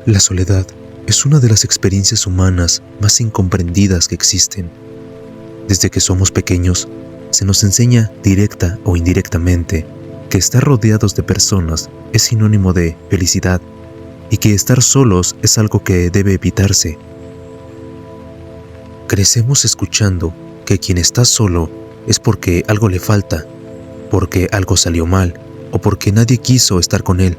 La soledad es una de las experiencias humanas más incomprendidas que existen. Desde que somos pequeños, se nos enseña directa o indirectamente que estar rodeados de personas es sinónimo de felicidad y que estar solos es algo que debe evitarse. Crecemos escuchando que quien está solo es porque algo le falta, porque algo salió mal o porque nadie quiso estar con él.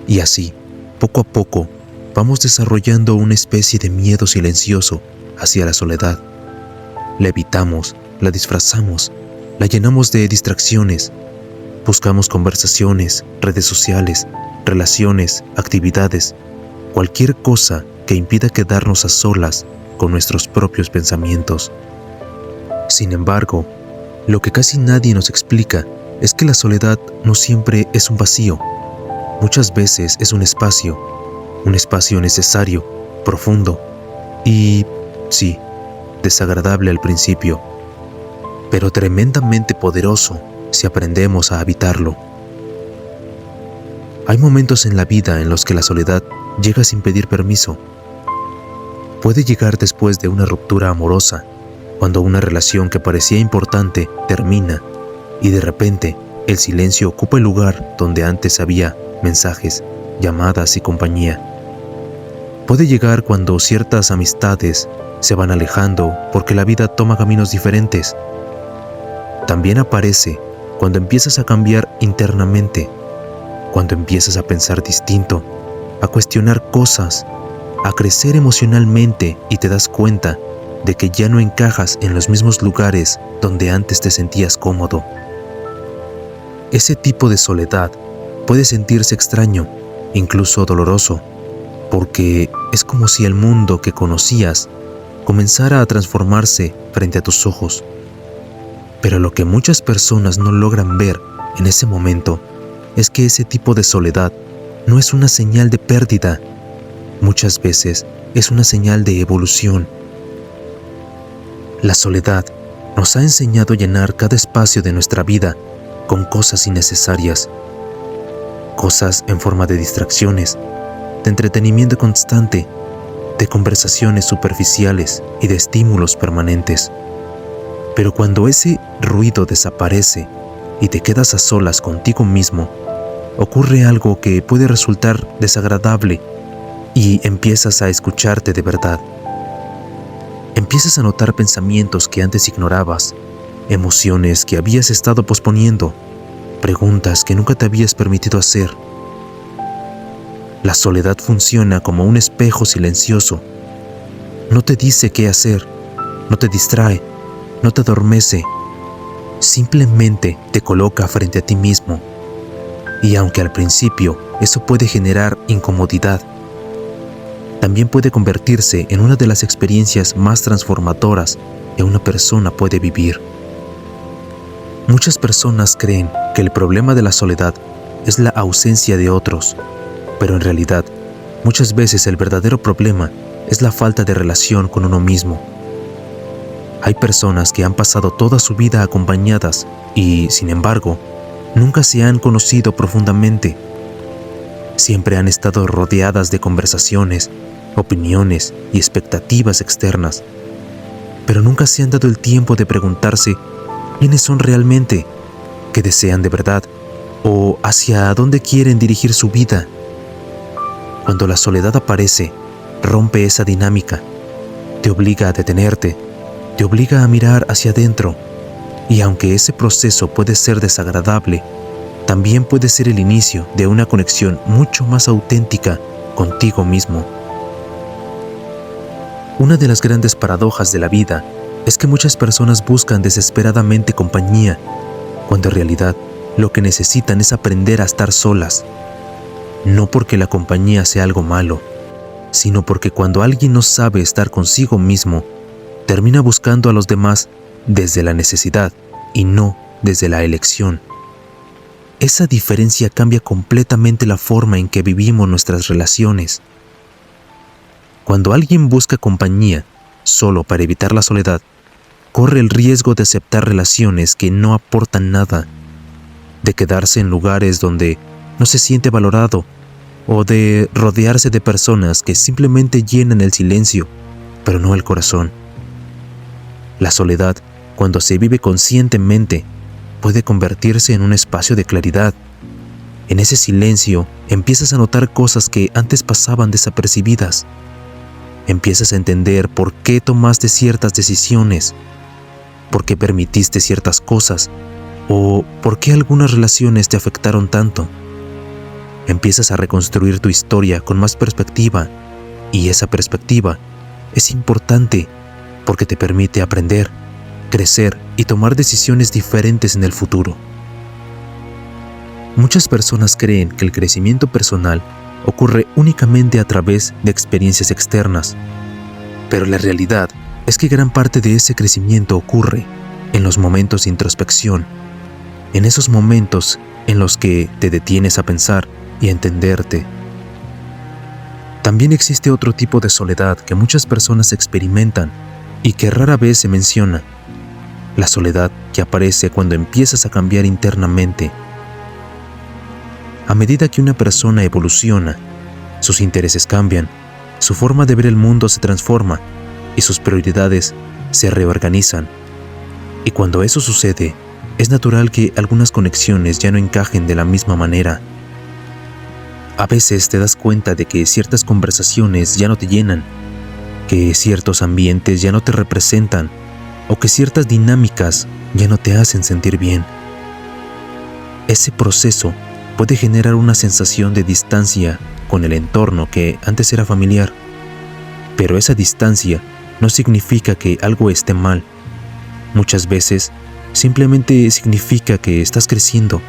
Y así, poco a poco, vamos desarrollando una especie de miedo silencioso hacia la soledad. La evitamos, la disfrazamos, la llenamos de distracciones. Buscamos conversaciones, redes sociales, relaciones, actividades, cualquier cosa que impida quedarnos a solas con nuestros propios pensamientos. Sin embargo, lo que casi nadie nos explica es que la soledad no siempre es un vacío. Muchas veces es un espacio necesario, profundo y, sí, desagradable al principio, pero tremendamente poderoso si aprendemos a habitarlo. Hay momentos en la vida en los que la soledad llega sin pedir permiso. Puede llegar después de una ruptura amorosa, cuando una relación que parecía importante termina y de repente el silencio ocupa el lugar donde antes había mensajes, llamadas y compañía. Puede llegar cuando ciertas amistades se van alejando porque la vida toma caminos diferentes. También aparece cuando empiezas a cambiar internamente, cuando empiezas a pensar distinto, a cuestionar cosas, a crecer emocionalmente y te das cuenta de que ya no encajas en los mismos lugares donde antes te sentías cómodo. Ese tipo de soledad puede sentirse extraño, incluso doloroso, porque es como si el mundo que conocías comenzara a transformarse frente a tus ojos. Pero lo que muchas personas no logran ver en ese momento es que ese tipo de soledad no es una señal de pérdida. Muchas veces es una señal de evolución. La soledad nos ha enseñado a llenar cada espacio de nuestra vida con cosas innecesarias, cosas en forma de distracciones, de entretenimiento constante, de conversaciones superficiales y de estímulos permanentes. Pero cuando ese ruido desaparece y te quedas a solas contigo mismo, ocurre algo que puede resultar desagradable y empiezas a escucharte de verdad. Empiezas a notar pensamientos que antes ignorabas, emociones que habías estado posponiendo, preguntas que nunca te habías permitido hacer. La soledad funciona como un espejo silencioso. No te dice qué hacer, no te distrae, no te adormece. Simplemente te coloca frente a ti mismo. Y aunque al principio eso puede generar incomodidad, también puede convertirse en una de las experiencias más transformadoras que una persona puede vivir. Muchas personas creen que el problema de la soledad es la ausencia de otros, pero en realidad, muchas veces el verdadero problema es la falta de relación con uno mismo. Hay personas que han pasado toda su vida acompañadas y, sin embargo, nunca se han conocido profundamente. Siempre han estado rodeadas de conversaciones, opiniones y expectativas externas, pero nunca se han dado el tiempo de preguntarse quiénes son realmente, qué desean de verdad o hacia dónde quieren dirigir su vida. Cuando la soledad aparece, rompe esa dinámica, te obliga a detenerte, te obliga a mirar hacia adentro, y aunque ese proceso puede ser desagradable, también puede ser el inicio de una conexión mucho más auténtica contigo mismo. Una de las grandes paradojas de la vida es que muchas personas buscan desesperadamente compañía, cuando en realidad lo que necesitan es aprender a estar solas. No porque la compañía sea algo malo, sino porque cuando alguien no sabe estar consigo mismo, termina buscando a los demás desde la necesidad y no desde la elección. Esa diferencia cambia completamente la forma en que vivimos nuestras relaciones. Cuando alguien busca compañía solo para evitar la soledad, corre el riesgo de aceptar relaciones que no aportan nada, de quedarse en lugares donde no se siente valorado o de rodearse de personas que simplemente llenan el silencio, pero no el corazón. La soledad, cuando se vive conscientemente, puede convertirse en un espacio de claridad. En ese silencio empiezas a notar cosas que antes pasaban desapercibidas. Empiezas a entender por qué tomaste ciertas decisiones, por qué permitiste ciertas cosas o por qué algunas relaciones te afectaron tanto. Empiezas a reconstruir tu historia con más perspectiva, y esa perspectiva es importante porque te permite aprender, crecer y tomar decisiones diferentes en el futuro. Muchas personas creen que el crecimiento personal ocurre únicamente a través de experiencias externas, pero la realidad es que gran parte de ese crecimiento ocurre en los momentos de introspección, en esos momentos en los que te detienes a pensar y a entenderte. También existe otro tipo de soledad que muchas personas experimentan y que rara vez se menciona: la soledad que aparece cuando empiezas a cambiar internamente. A medida que una persona evoluciona, sus intereses cambian, su forma de ver el mundo se transforma y sus prioridades se reorganizan. Y cuando eso sucede, es natural que algunas conexiones ya no encajen de la misma manera. A veces te das cuenta de que ciertas conversaciones ya no te llenan, que ciertos ambientes ya no te representan o que ciertas dinámicas ya no te hacen sentir bien. Ese proceso puede generar una sensación de distancia con el entorno que antes era familiar, pero esa distancia no significa que algo esté mal. Muchas veces simplemente significa que estás creciendo.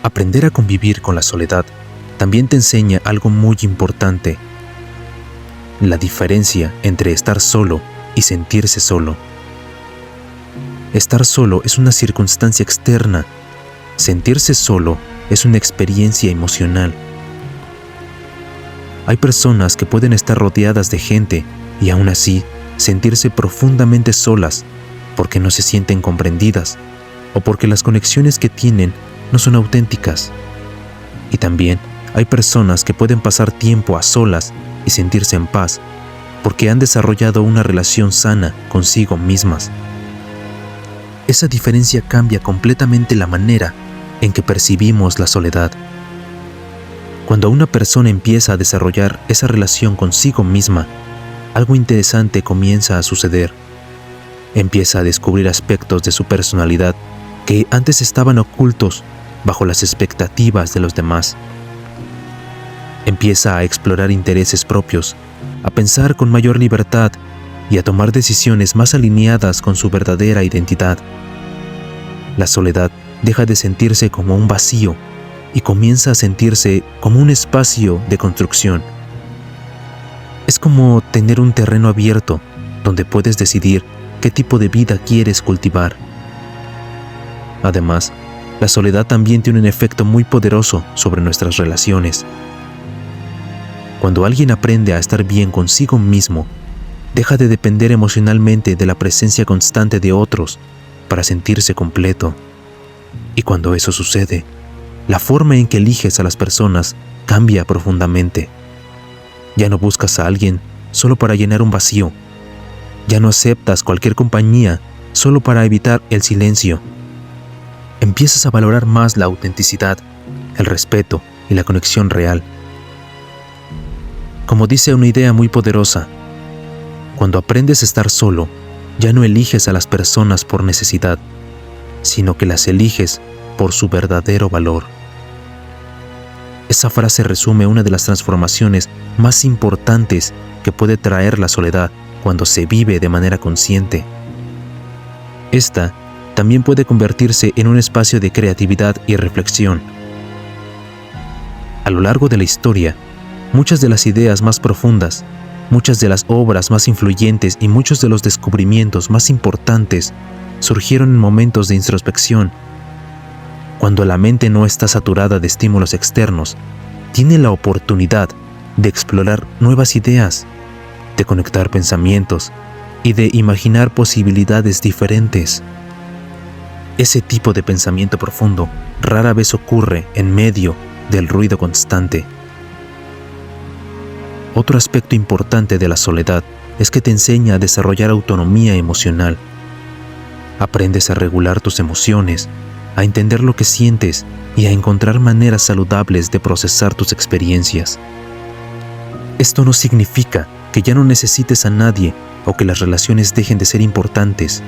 Aprender a convivir con la soledad también te enseña algo muy importante: la diferencia entre estar solo y sentirse solo. Estar solo es una circunstancia externa. Sentirse solo es una experiencia emocional. Hay personas que pueden estar rodeadas de gente y aún así sentirse profundamente solas porque no se sienten comprendidas o porque las conexiones que tienen no son auténticas. Y también hay personas que pueden pasar tiempo a solas y sentirse en paz porque han desarrollado una relación sana consigo mismas. Esa diferencia cambia completamente la manera en que percibimos la soledad. Cuando una persona empieza a desarrollar esa relación consigo misma, algo interesante comienza a suceder. Empieza a descubrir aspectos de su personalidad que antes estaban ocultos bajo las expectativas de los demás. Empieza a explorar intereses propios, a pensar con mayor libertad y a tomar decisiones más alineadas con su verdadera identidad. La soledad deja de sentirse como un vacío y comienza a sentirse como un espacio de construcción. Es como tener un terreno abierto donde puedes decidir qué tipo de vida quieres cultivar. Además, la soledad también tiene un efecto muy poderoso sobre nuestras relaciones. Cuando alguien aprende a estar bien consigo mismo, deja de depender emocionalmente de la presencia constante de otros para sentirse completo. Y cuando eso sucede, la forma en que eliges a las personas cambia profundamente. Ya no buscas a alguien solo para llenar un vacío. Ya no aceptas cualquier compañía solo para evitar el silencio. Empiezas a valorar más la autenticidad, el respeto y la conexión real. Como dice una idea muy poderosa, cuando aprendes a estar solo, ya no eliges a las personas por necesidad, sino que las eliges por su verdadero valor. Esa frase resume una de las transformaciones más importantes que puede traer la soledad cuando se vive de manera consciente. Esta también puede convertirse en un espacio de creatividad y reflexión. A lo largo de la historia, muchas de las ideas más profundas, muchas de las obras más influyentes y muchos de los descubrimientos más importantes surgieron en momentos de introspección. Cuando la mente no está saturada de estímulos externos, tiene la oportunidad de explorar nuevas ideas, de conectar pensamientos y de imaginar posibilidades diferentes. Ese tipo de pensamiento profundo rara vez ocurre en medio del ruido constante. Otro aspecto importante de la soledad es que te enseña a desarrollar autonomía emocional. Aprendes a regular tus emociones, a entender lo que sientes y a encontrar maneras saludables de procesar tus experiencias. Esto no significa que ya no necesites a nadie o que las relaciones dejen de ser importantes,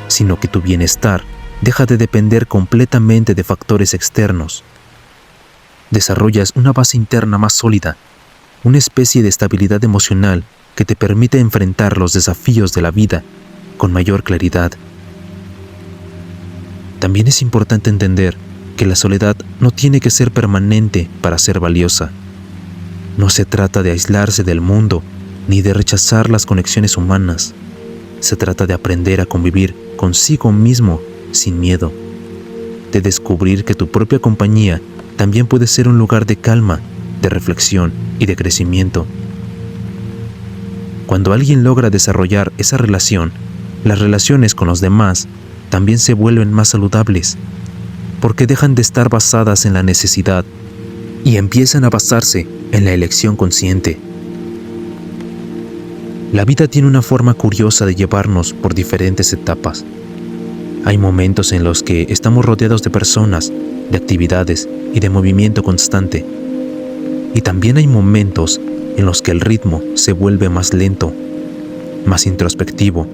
sino que tu bienestar deja de depender completamente de factores externos. Desarrollas una base interna más sólida, una especie de estabilidad emocional que te permite enfrentar los desafíos de la vida con mayor claridad. También es importante entender que la soledad no tiene que ser permanente para ser valiosa. No se trata de aislarse del mundo ni de rechazar las conexiones humanas. Se trata de aprender a convivir consigo mismo sin miedo, de descubrir que tu propia compañía también puede ser un lugar de calma, de reflexión y de crecimiento. Cuando alguien logra desarrollar esa relación, las relaciones con los demás también se vuelven más saludables, porque dejan de estar basadas en la necesidad y empiezan a basarse en la elección consciente. La vida tiene una forma curiosa de llevarnos por diferentes etapas. Hay momentos en los que estamos rodeados de personas, de actividades y de movimiento constante. Y también hay momentos en los que el ritmo se vuelve más lento, más introspectivo.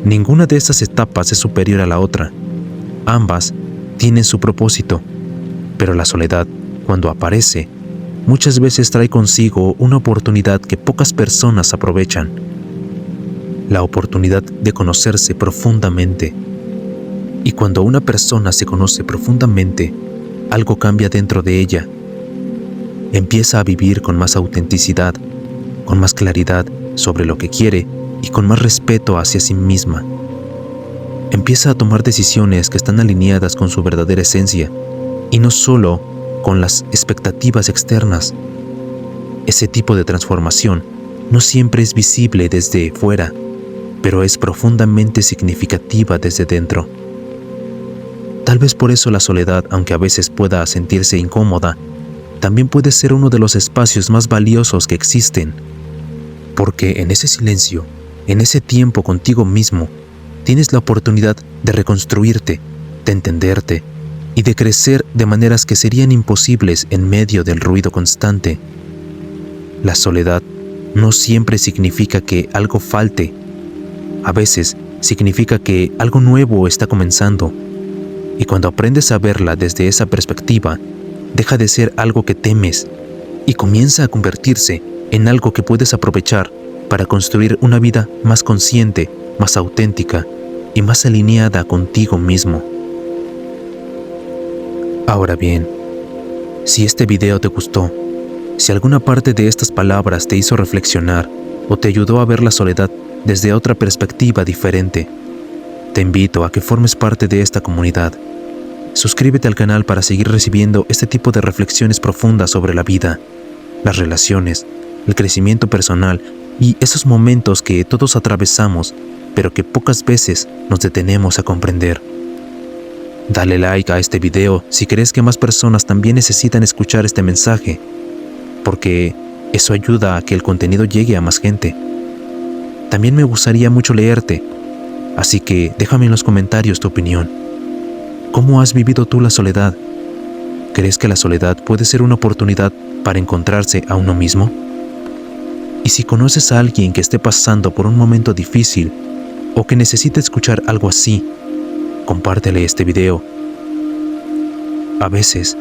Ninguna de estas etapas es superior a la otra. Ambas tienen su propósito, pero la soledad, cuando aparece, muchas veces trae consigo una oportunidad que pocas personas aprovechan. La oportunidad de conocerse profundamente. Y cuando una persona se conoce profundamente, algo cambia dentro de ella. Empieza a vivir con más autenticidad, con más claridad sobre lo que quiere y con más respeto hacia sí misma. Empieza a tomar decisiones que están alineadas con su verdadera esencia y no solo con las expectativas externas. Ese tipo de transformación no siempre es visible desde fuera, pero es profundamente significativa desde dentro. Tal vez por eso la soledad, aunque a veces pueda sentirse incómoda, también puede ser uno de los espacios más valiosos que existen, porque en ese silencio, en ese tiempo contigo mismo, tienes la oportunidad de reconstruirte, de entenderte y de crecer de maneras que serían imposibles en medio del ruido constante. La soledad no siempre significa que algo falte. A veces significa que algo nuevo está comenzando. Y cuando aprendes a verla desde esa perspectiva, deja de ser algo que temes y comienza a convertirse en algo que puedes aprovechar para construir una vida más consciente, más auténtica y más alineada contigo mismo. Ahora bien, si este video te gustó, si alguna parte de estas palabras te hizo reflexionar o te ayudó a ver la soledad desde otra perspectiva diferente, te invito a que formes parte de esta comunidad. Suscríbete al canal para seguir recibiendo este tipo de reflexiones profundas sobre la vida, las relaciones, el crecimiento personal y esos momentos que todos atravesamos, pero que pocas veces nos detenemos a comprender. Dale like a este video si crees que más personas también necesitan escuchar este mensaje, porque eso ayuda a que el contenido llegue a más gente. También me gustaría mucho leerte, así que déjame en los comentarios tu opinión. ¿Cómo has vivido tú la soledad? ¿Crees que la soledad puede ser una oportunidad para encontrarse a uno mismo? Y si conoces a alguien que esté pasando por un momento difícil o que necesite escuchar algo así, compártele este video. A veces,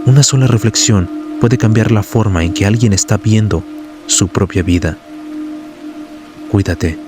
una sola reflexión puede cambiar la forma en que alguien está viendo su propia vida. Cuídate.